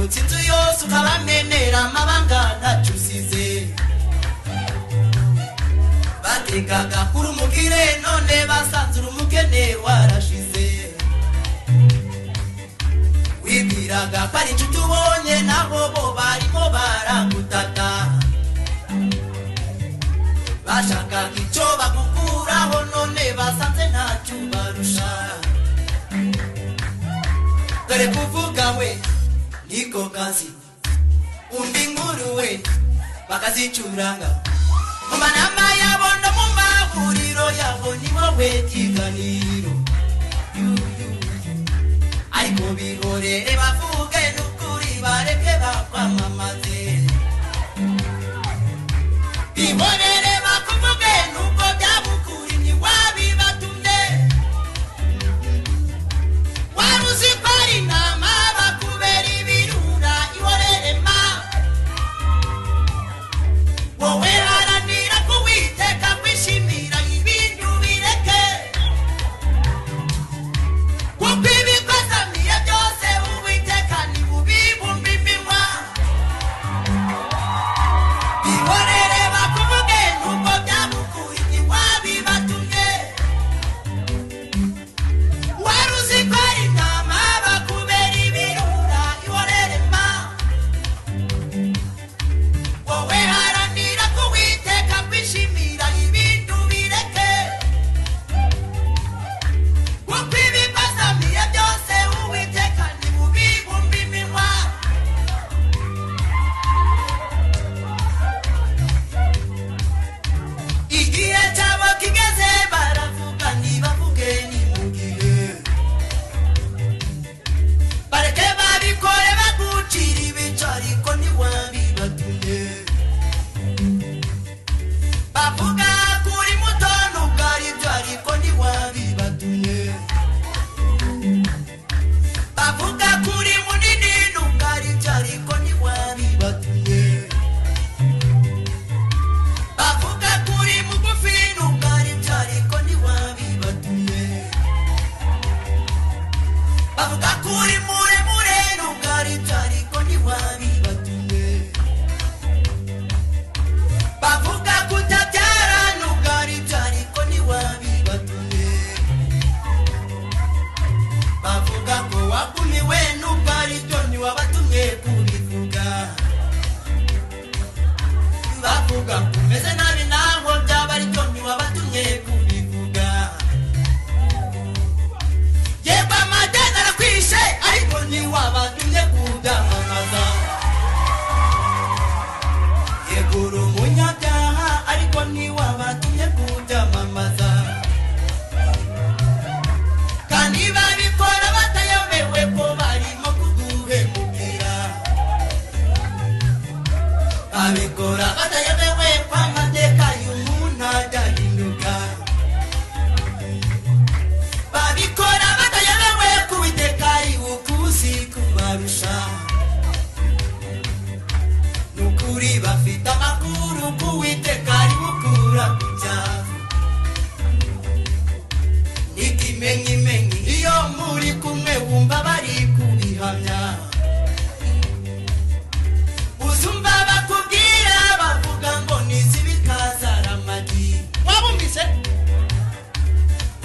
utsinzu yose ukabamenera amabanga ntacusize batekaga kuri umugire none basanze urumugene warashize wibwiraga ko ari inshuti ubonye nabo bo barimo baragutata bashakaga icyo bagukuraho none basanze ntacyo barusha dore kuvuga we niko kazi undi nkuru we bakazicuranga mu manama yabo no mu mahuriro yabo ni wowe kiganiro ariko bihorere bavuge n'ukuri bareke bakwamamaze bihorere bakuvuge n'ubwo byabukuri ni wabibatumye waruzi ko ari inama bakubera ibirura ihorere ma wowe haranira kuwiteka kwishimira ibindi ubireke kuko ibikozamiye byose uwiteka ni bubibumba iminwa bihorere bakuvuge n'ubwo byabukuri ni wabibatumye waruzi ko ari inama bakubera ibirura ihorere ma wowe haranira kuwiteka kwishimira ibindi ubireke kuko ibikozamiye byose uwiteka ni bubibumba iminwa igihe cyabo kigeze baravuga ntibavuge ni mu gihe bareke babikore bagucira ibico ariko ntiwabibatumye bavuga kuri muto nubwo ari byo ariko ntiwabibatumye bavuga kuri munini nubwo ari byo ariko ntiwabibatumye bavuga kuri mugufi nubwo ari byo ariko ntiwabibatumye bavuga kuri muremure nubwo ari byo ariko ntiwabibatumye bavuga kutabyara nubwo ari byo ariko ntiwabibatumye bavuga ko wagumiwe nubwo ari byo ntiwabatumye kubivuga bavuga ko umeze nabi naho byaba ari byo ntiwabatumye kubivuga yego amadeni arakwishe ariko ntiwabatumye kubyamamaza yego uri umunyabyaha ariko ntiwabatumye kubyamamaza kandi babikora batayobewe ko barimo kuguhemukira babikora batayobewe ko amateka y'umuntu adahinduka babikora batayobewe ko uwiteka ari ukuzi kubarusha n'ukuri bafite amakuru ko uwiteka ari bukura ku byaha ikimenyimenyi iyo muri kumwe wumva bari kubihamya uzumva bakubwira bavuga ngo nizibikazara amagi wabumvise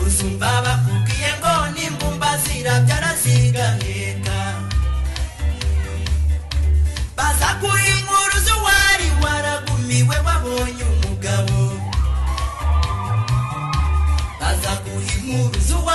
uzumva bakubwiye ngo n'imbumba zirabyara zigaheka baza kuri inkuru z'uwari waragumiwe wabonye umugabo baza kuri inkuru z'uwari